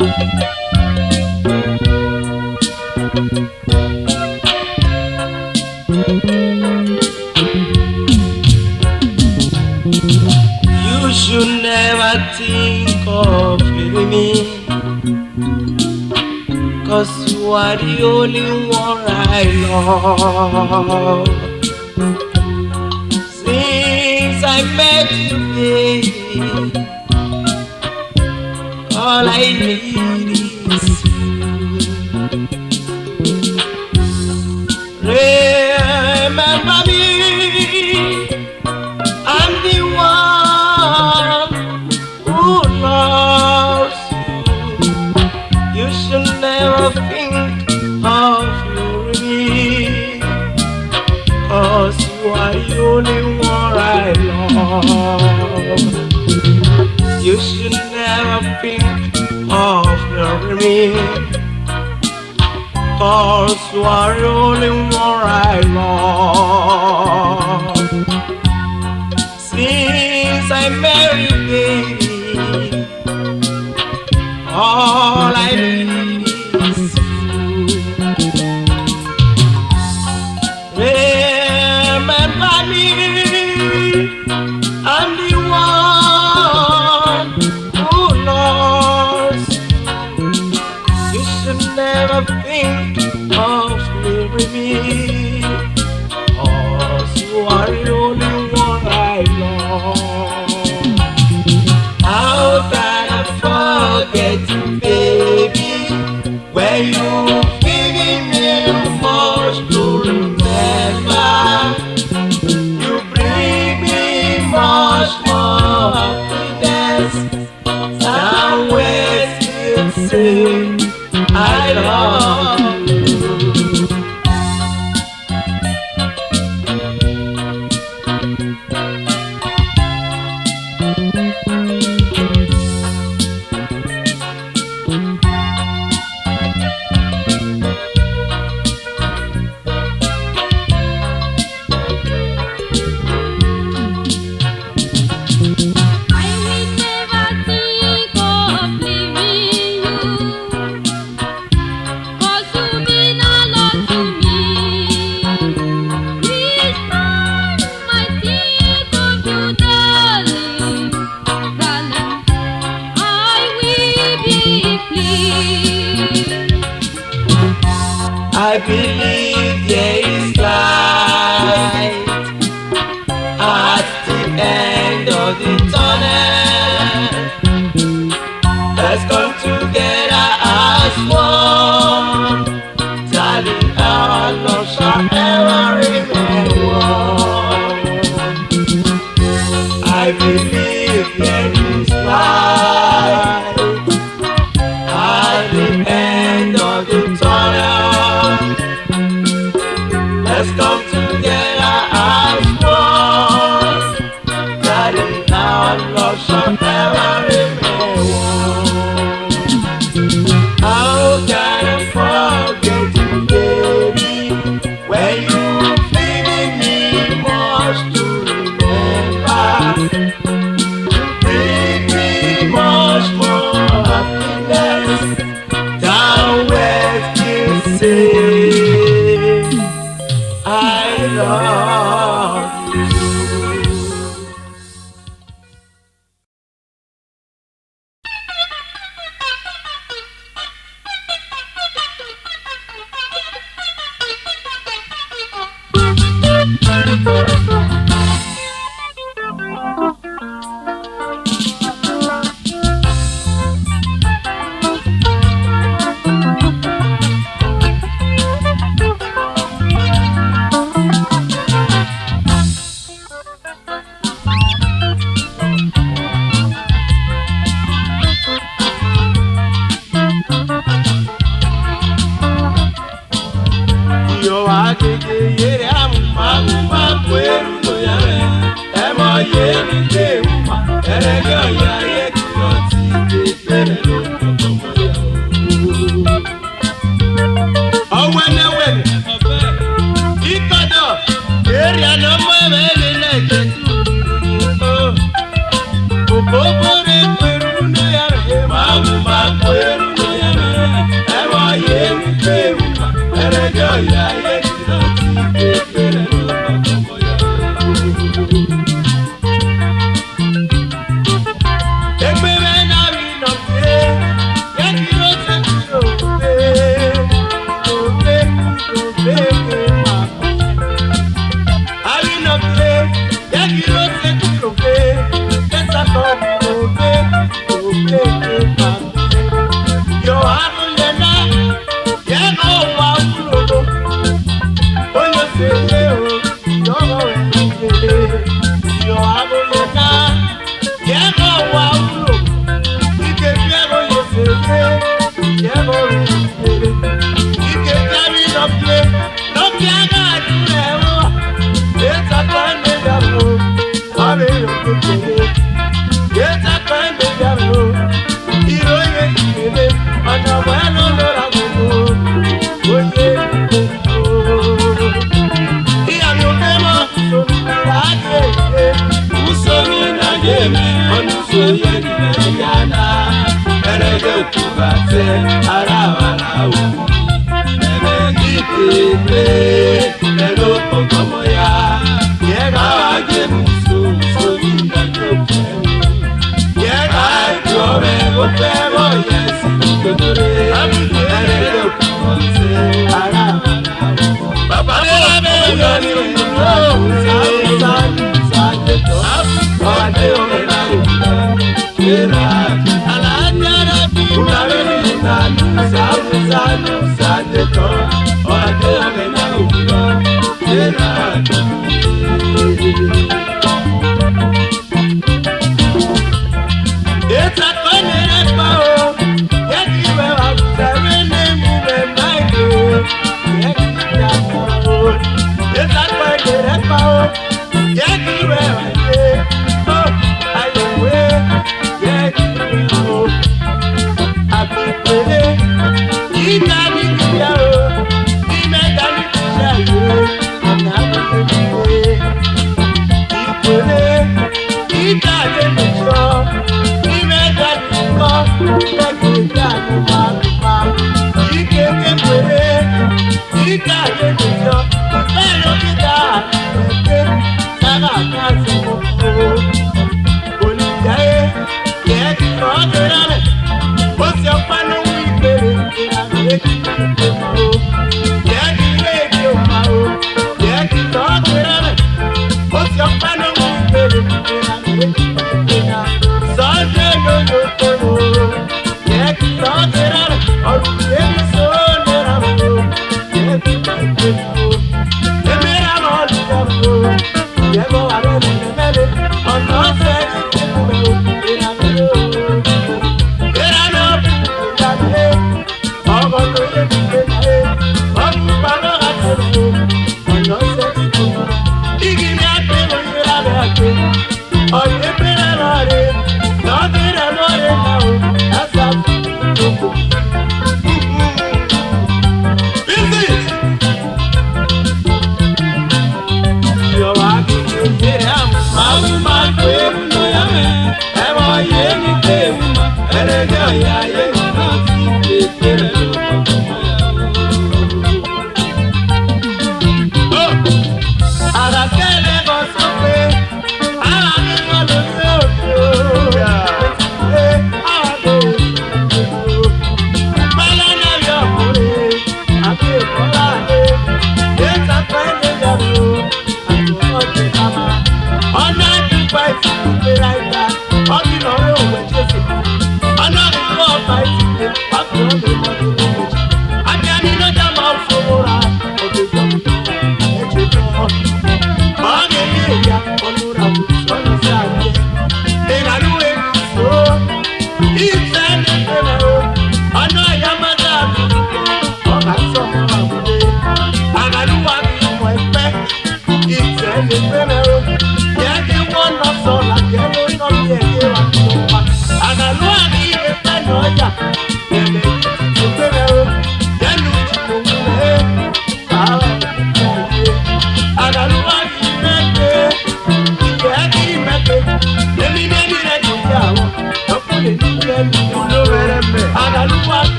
You should never think of leaving me, 'cause you are the only one I love. Since I met you, baby, all I need is you. Remember me, I'm the one who loves you. You should never think of leaving me, 'cause you are the only one I love. You should never think of leaving me, 'cause you are the only one I love. Since I married you, baby, all I need is you. Remember me, I'm the one who loves you. You should never think of leaving me, 'cause you are the only one I love. How can I forget you, baby, when you've given me much to remember? You bring me much more happiness than words can say. I love you. I believe there is light at the end of the tunnel. Let's come together as one, darling. Our love shall ever remain one. I believe there is light at the end of the tunnel. Let's come together as one, darling. Our love shall never remain one. How can I forget you, baby, when you've given me much to remember? You bring me much more happiness than words can say. I love you.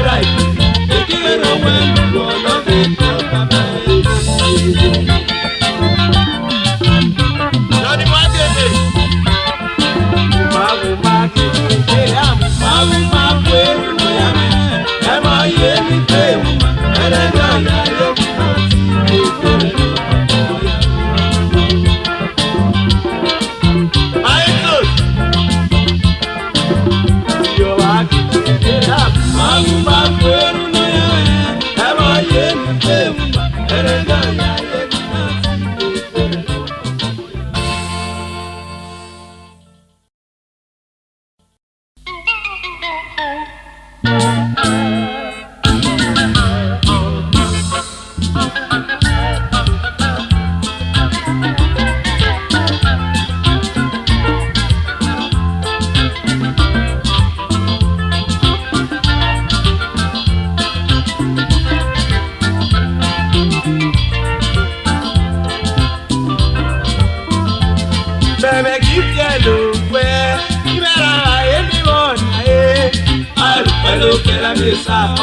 Right. mba kweru no ya ema ye mba erenda ya ye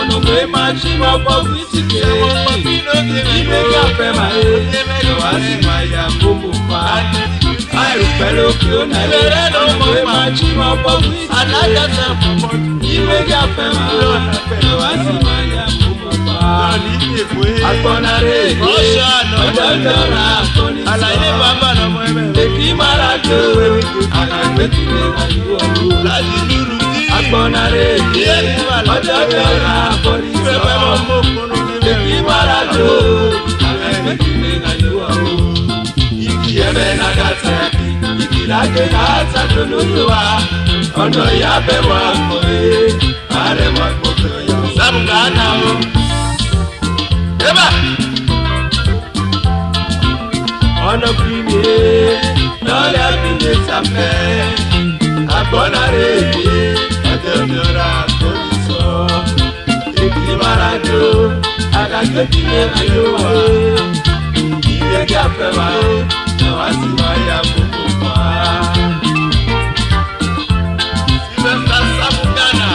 ono mwe machimo kwa vitike ime kafe mae wasi maya mbupa ayu pelo kiona ono mwe machimo kwa vitike anaja sempo ime kafe mae wasi maya mbupa akonare oshana alaye baba no mwe ekimarajo anaketile ayu laziluru agbonare ọjọ́ kẹra polisi ọmọ èkì marajo àgbẹ̀kìlẹ̀ àyẹ̀wò igi ẹ̀rẹ̀ nàgàtà igi làgẹ̀ nàgàtà lólùwà ọ̀nà ìyàbẹ̀ wà kọ̀wé ààrẹ wà gbọ̀gbọ̀ yọ. sábùkà náà o. eba. ọ̀nà kìíní lọ́ọ̀lẹ́ àbílẹ̀ sàfẹ́ agbonare ọjọ́jọ́ra kòlìsọ èkì marajo àgàgbẹ́kìlẹ̀ àyẹ̀wò ilé gàfẹ́ wa ẹ̀wá sí máa yà gbogbo pa. Sylvester Samugana.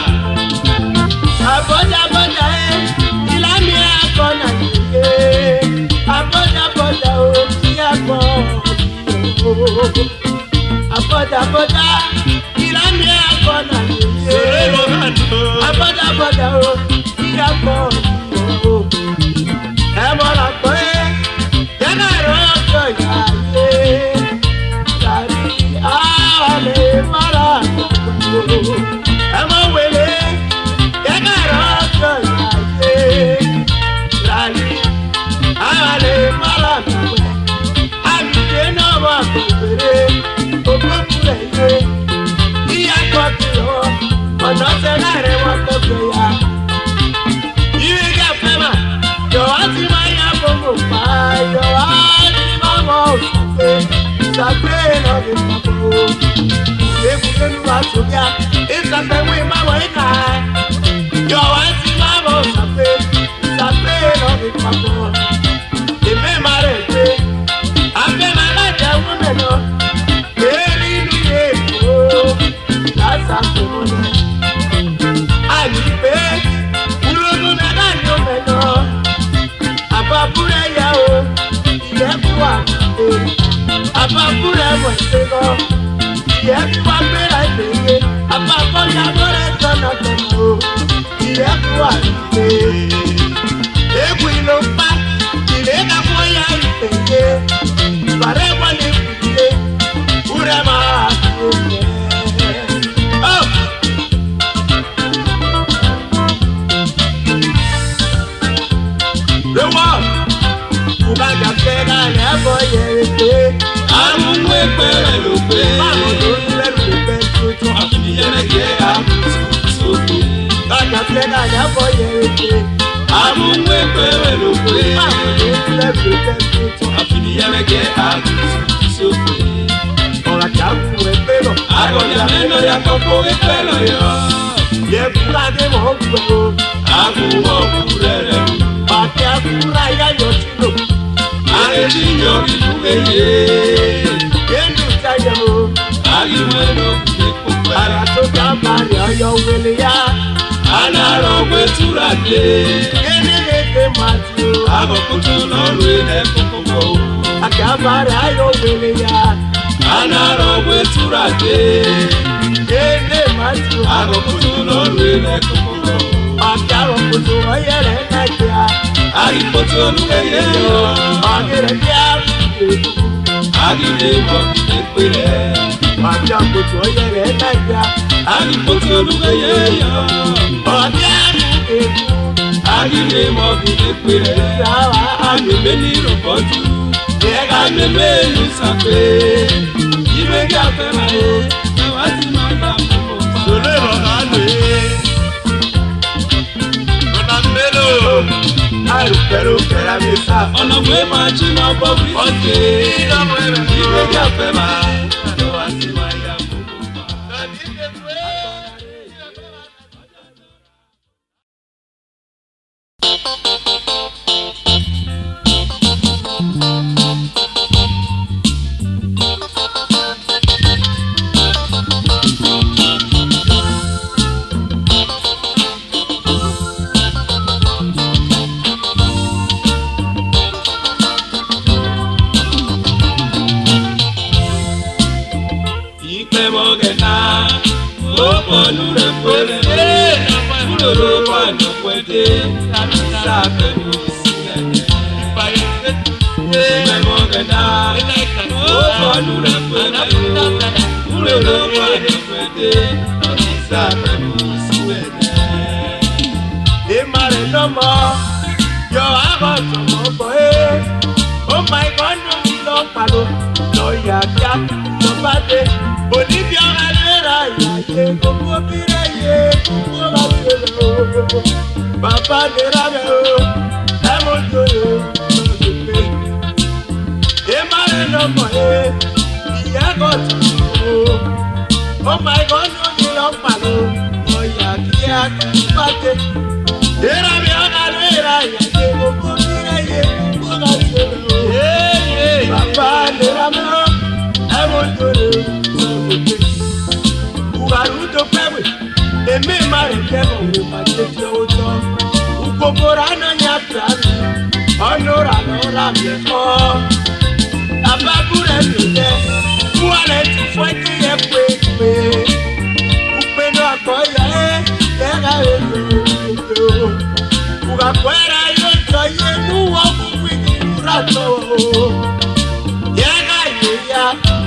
Abọ́jà ìlànà àkọ́nà nìyẹn abọ́jà ò sí àgbọ̀ yìí o. Abọ́jà ìlànà àkọ́nà nìyẹn abọ́jà ò sí àgbọ̀ yìí o. Ẹ mọ̀ràn pé yẹ́nà ìrọ́jọ́ ìyá yé sàrí àlè mọ́ra gbogbo. Ẹ mọ̀ wẹ̀lẹ̀ yẹ́nà ìrọ́jọ́ ìyá yé sàrí àlè mọ́ra gbogbo. Àbíké náà wà gbèrè ògbómùlẹ̀ yé ìyá kọ́kì lọ ọ̀nà sẹ́lá rẹ̀ wọ́n gbẹ̀gbẹ̀ ya. Ìwé gàfẹ́ mà yọ̀wá ti máa yá gbogbo pa yọ̀wá ti máa mọ̀ òṣùpé ìṣàgbé náà lè pàpọ̀. Ìgbékùnlénu wa sóyá ìṣàgbéwé máa wọ̀ ìkà yọ̀wá ti máa mọ̀ òṣùpé ìṣàgbé náà lè pàpọ̀. Èmi máa rẹ̀ pé abẹ́ máa lájà wúmẹ̀ lọ èrí inú èkó lásàkó lọ. Àyè pé wúlódún náà láàyè ọmọ ẹ̀ lọ. Àbábúrẹ́ yà o ìyẹ́bù wà pé àbábúrẹ́ mọ̀ ṣe lọ. Ìyẹ́bù wà gbéra ìgbéyé àbábọ́jà bọ́rẹ̀ tọ́nà tọ̀nà o. Ìyẹ́bù wà pé ewu ló pa ìlé kakọ́ ya ìgbéyé. Bàrẹ́ wọlé kùdílé wúrẹ́ máa fi omi ẹ̀. Lọ́wọ́ Ubaga fẹ́ra rẹ̀ bọ̀ yẹ̀rẹ̀ pé àmúwé pẹ̀rẹ̀ ló pé báwo ló ń lẹ́rù pẹ́ tuntun àfìyẹ́rẹ́gẹ́ àmúṣòfò. Ubaga fẹ́ra rẹ̀ bọ̀ yẹ̀rẹ̀ pé àmúwé pẹ̀rẹ̀ ló pé báwo ló ń lẹ́rù pẹ́ tuntun àfìyẹ́rẹ́gẹ́ àmúṣòfò. Ọ̀rọ̀ àjàmú ẹgbẹ́ lọ. Àgọ̀dà mẹ́lọ ya kọ́kọ́ ẹgbẹ́ lọ yọ. Yẹ fúlàdé mọ̀ ń gbọ́. Àgùnwọ̀ kúrẹ́ rẹ̀ lò. Bàtí àkúrà yáyọ̀ sílò. Àrètí yọ ìlú eye. Yéèdù sáyà o. Àyùwé ló kúlé kópẹ́. Àrà tó dábà rẹ̀ ọyọ wẹlé yá. Ànàrọ̀ wé túra dé. Yéèdè lédè màtí o. Àgọ̀kútù lọ́rùn ilẹ̀ kókó bọ̀ o. Àgàbà rẹ̀ ayọ̀ wẹlé yá. Ànàrọ̀ wé túra dé. Yéèdè màtí o. Àgọ̀kútù lọ́rùn ilẹ̀ kókó bọ̀ o. Àgàrọ̀ kùtù ọ̀yẹ̀rẹ̀ nàìjíríà. Àyìnbótó olúwẹ̀yẹ yọ. Ọ̀gẹ̀rẹ̀ bí àbúrò. Àgìlè wọ̀ kìlẹ̀ pẹ̀lẹ́. Àjàkùtù ọ̀yẹ̀rẹ̀ nàìjíríà. Àyìnbótó olúwẹ̀yẹ yọ. Ọ̀gẹ̀ àbúrò. Agile mo bile pere aneme ni roboju aneme ni sape ibe ga fe ma e wa ti ma da mo pa sole ro na le ona melo aru pero pera mi sa ona we ma chi ma bo bi oke ibe ga fe ma wa ti ma da mo pa na ni ke oh my God, no me lo palo, no ya ya, no bate, Bolivia galera ya ye, como mire ye, como galero, Papa de Rameo, amo yo, mare no moe, ya goto, oh my God, no me lo palo, no ya ya, no bate, Rameo galera ya ye, como mire ye, como galero. Papa de Rameo, amo yo, Ugaruto pewe, eme mare kemo, epatete ojo, ukoborana nyapiani, honora nora viejo, ababure mide, uale tu fuerte ye pepe, upeno akoya ega ego, ugakwera yo toye nuwo kukwiki urato.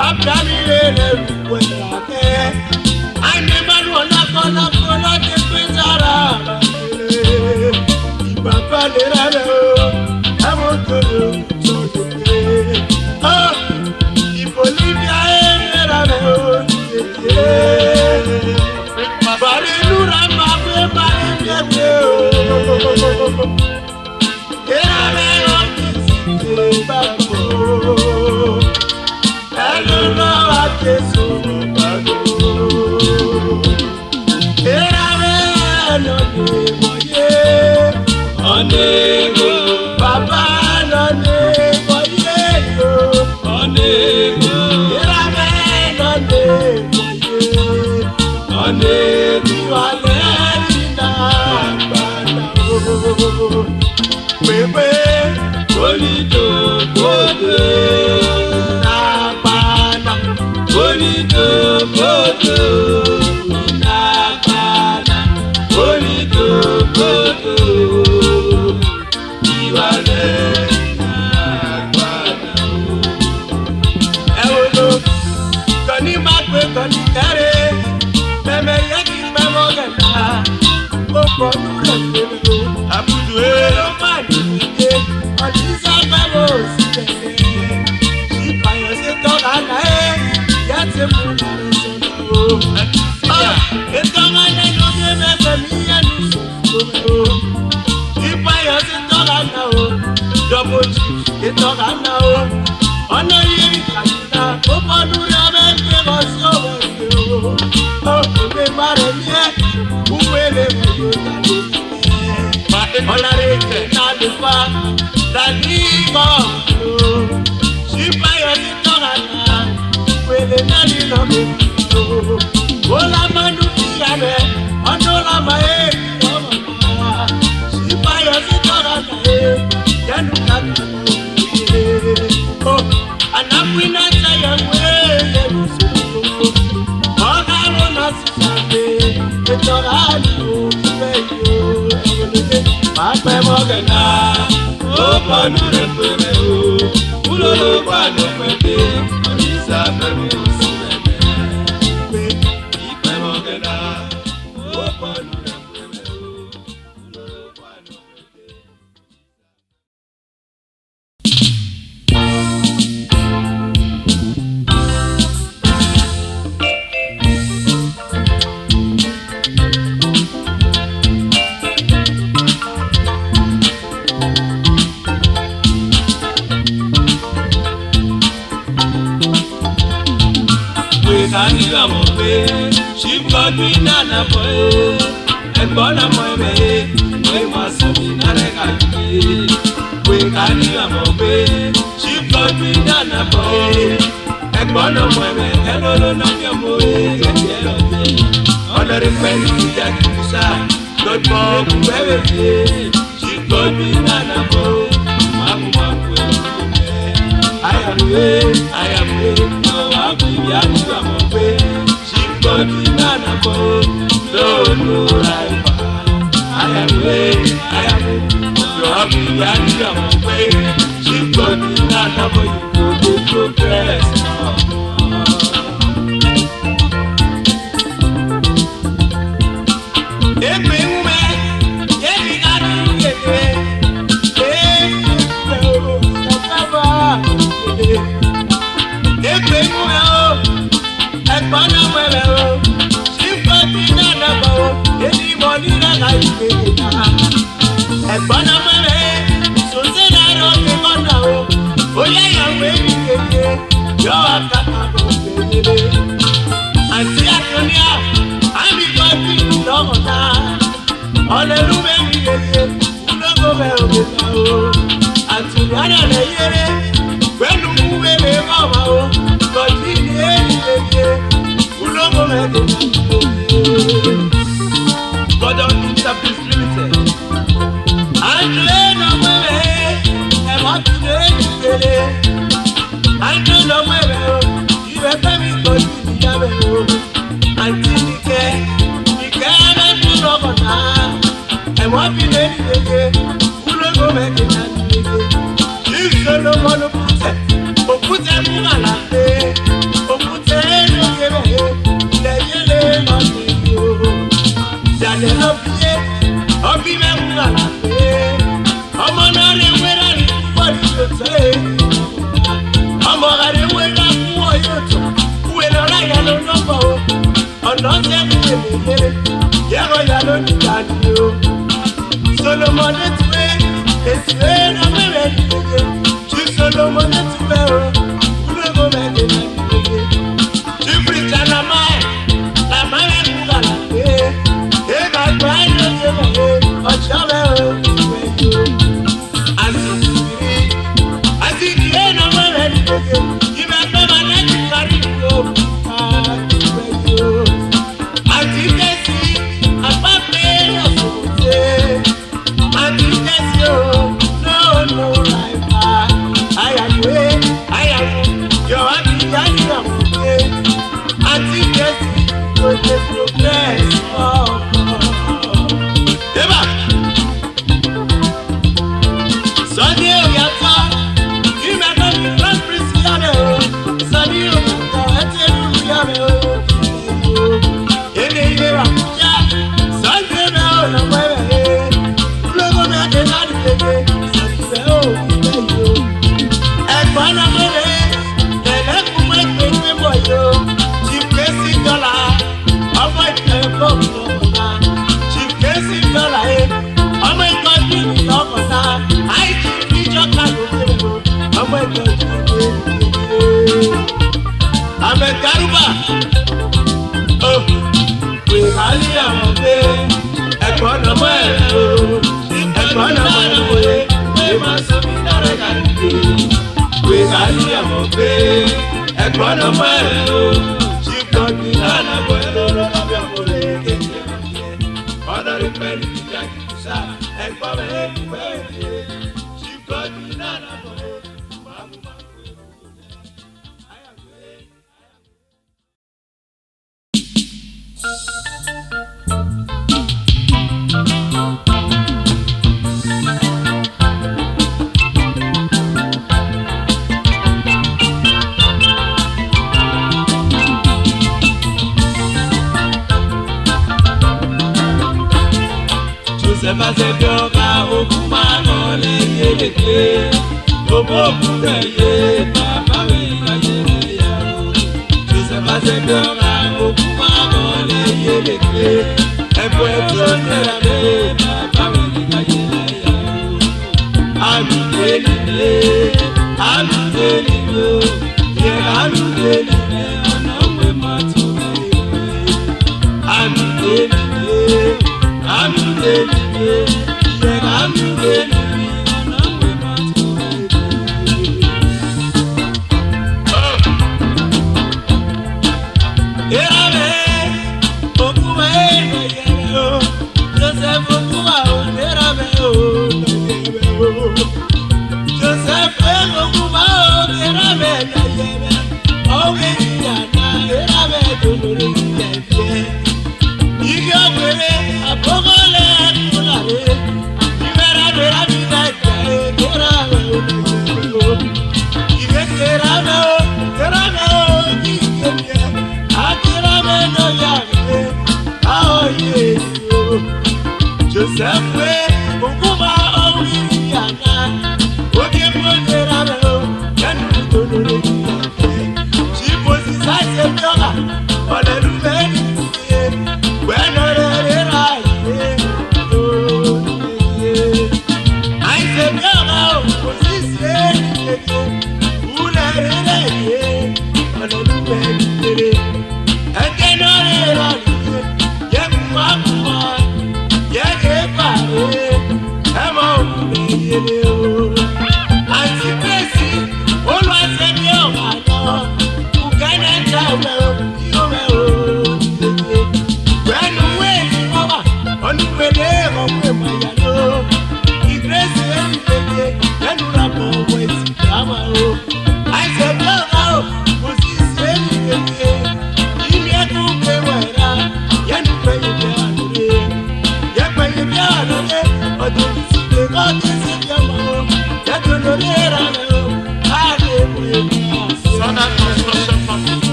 Abdamile rukwela ke ane manuola kola kola ke kwenzara ibaba le raro amotoro sodoke oh Bolivia raro bare nura mabe bare bebe era raro babo Jesu bago Erame no de moye Onego Baba no de moye yo Onego Erame no de moye Onego Valerina bana Bebe Bonito Bode Bonito, bonito, nakana. Bonito, bonito, iwale nakana. Ewono, kani magbe kani kare, meme yaki memo gana. Oko nure sebe, abudu ero mani sebe, odisa memo sebe. Ipayo se toga na Yate muna resono Etongane no deme kamiya nusu Ipayo se togana o Double chief etogana o Ono yiri kanina Opo nure omeke gosi owe o Obe mare miye Uwele muyo dali Olare na lupa Dali go Ipayo se togana Wele nani no me Ola manu kiyame Onola mae Kiyama Shibayo sitora nae Yanu kaka Oh Anakwina chaya mwe Yerusu Ogaro nasisame Etora liyo Kimeyo Makwe mogena Opa nure kweme Ulolo kwa nukwete Onisa memu Sumeme Ikwe mogena Opa nure kweme ní ọmọ pé ṣíkọ́dún iná nàbọ̀ ẹ̀gbọ́n náà mọ̀ ẹ̀mẹ̀ ìwé máa sọ mí nálẹ̀ kàgbé pé ká ní ọmọ pé ṣíkọ́dún iná nàbọ̀ ẹ̀gbọ́n náà mọ̀ ẹ̀mẹ̀ ẹ̀lọ́lọ́ náà ní ọmọ ẹ̀gẹ̀dẹ̀ lọ́dẹ̀ ọ̀dọ́rẹ́ pẹ̀lú ìjà kìíṣà lọ́dọ̀ ọ̀gbùn wẹ́wẹ́ ṣíkọ́dún iná nàbọ̀ mákùmákù I am way, no, I'll be the other way. She got me none of no, right. I am way, no, I'll be the other way. She got me none of you, go progress. Every woman, every other way. Ẹ̀gbọ́n náà wẹ̀rẹ̀ o, ṣíkọ́dún iná nàbọ̀ o, èdè ìmọ̀ nílẹ̀ láì gbé náà. Ẹ̀gbọ́n náà wẹ̀rẹ̀ sòsè náírà ọ̀gbìn kọ́nà o, ó yẹ ìyàwó èmi kéde, yọ àkàtà bò kéde. Àǹtí Àtúnyà, àmì kọ́jú ìlọ́wọ́ náà. Ọ̀lẹ́lú bẹ́ẹ̀ni kéde, kúlógó bẹ́ẹ̀ òkè náà o. Àtúnyà náà lè yẹrẹ, pẹ̀lú mú bèbè bàbá o. Kọ́jú ìní èyí kéde. God of Interface Limited. André no mueve, emotive kele. André no mueve, ibe femi koju niyabe o. Anti Nike ebe tu lọ́kọ̀tà. Emotive kele, ulogo meke na nike. Jisolo molo pute, opute mu alape, opute no kebe. Jàdé ló fi yé, ọbí mẹ́mú àlàfé. Ọmọ náà lè wéra ní púpọ̀ ní tòótọ́ ẹ̀. Ọmọ rẹ̀ lè wéra fún ọyọ́ tó. Kúwé lọ́la ìyá ló ń lọ́bọ̀ o. Ọ̀nà sẹ́kù èlé yẹ́rọ ìyá ló ní ìdánilé o. Solomoni tuwé, ètùwé náà wẹ̀rẹ̀ nígbèké. Jù Solomoni tuwé o, kúlógó mẹ́kẹ́ náà nígbèké. Jù Bìrìtà làmáì. Ẹ̀gbọ́n náà mọ̀ ẹ́ o, ṣíkọ́dún iná nàbọ̀ ẹ̀ lọ́rọ̀ lábẹ́ ọmọdé kékeré ọ̀yẹ́. Ọ̀dọ́rẹ́ pẹ̀lú ìjà kìkìsà, ẹ̀gbọ́n rẹ̀ ń fẹ́ òye. Ṣíkọ́dún iná nàbọ̀ ẹ̀ máàmù máàmù ẹ̀ Sefase bioga okuma nole yeleke Bobo kudeye baba we kayere yaro Sefase bioga okuma nole yeleke Ebo etonere baba we kayere yaro Aludelile ye aludelile Ona we matu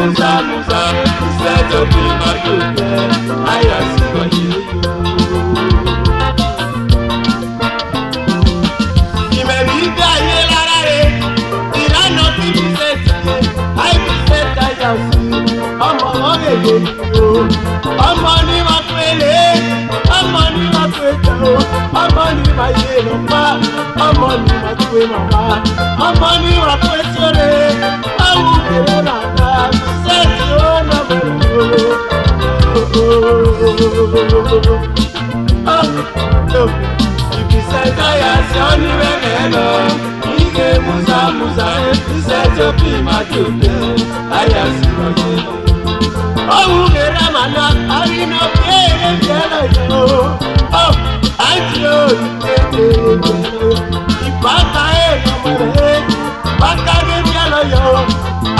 Musa, Musa, he said to be my good man. I ask you. ọmọ ní ma pélé ọmọ ní ma péjọ ọmọ ní ma yé lọ́pá ọmọ ní ma pé màmá ọmọ ní ma pé sóre àwọn kéré nàdá sẹ́ẹ̀tì ó nà bẹ̀rẹ̀ ìbísẹ̀ táyà sí ọ́ ní bẹ̀rẹ̀ lọ ike musa ìbísẹ̀ tó bí má tó bẹ̀ táyà sí ọ́ yé lọ. Ọ̀hún kéré màná àrínà kéèrè jẹ́lẹ̀ yó. Àǹtí ó ìkéde jẹ́lẹ̀ yó. Ìbáta èèyàn mọ̀rẹ́ bàtà gé jẹ́lẹ̀ yó.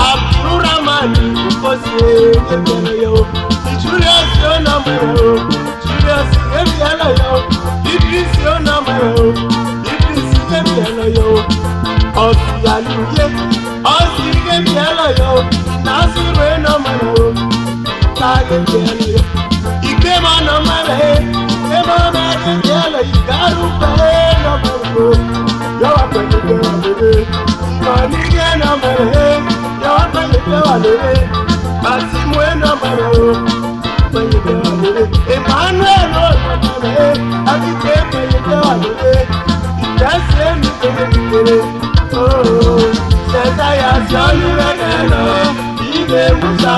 Àbúrò máa ní kókó sí èèyàn jẹ́lẹ̀ yó. Ìjúlíọ̀sì ó nà mọ̀rẹ́ o. Ìjúlíọ̀sì gé jẹ́lẹ̀ yó. Ìbísí ó nà mọ̀rẹ́ o. Ìbísí gé jẹ́lẹ̀ yó. Ọ̀sì àlùyé. Ọ̀sì gé jẹ́lẹ̀ yó. Násìrò ó nà mọ̀rẹ́ o. Ike mana mare, ike mana kejele, igaru pe na mare. Yawa pẹ̀lú pé wà lóde, ìmọ̀ni ké na mare. Yawa pẹ̀lú pé wà lóde, Bàtìmù na mare o. Pẹ̀lú pé wà lóde, Emmanuel ló na mare. Àbíké pẹ̀lú pé wà lóde, ìjẹ́sẹ̀ mi kékeré. Ṣẹ̀dáyà sọ́ọ́lù rẹ̀ lọ. Ike musa,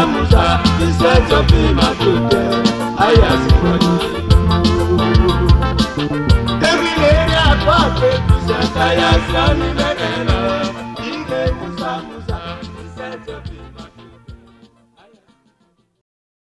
iṣẹ́ tó fi máa tó jẹ́, ayé àsìkò yìí. Èmi lè rí àpá àpè, ìṣẹ̀dáyà sí ọ́ ní bẹ̀rẹ̀.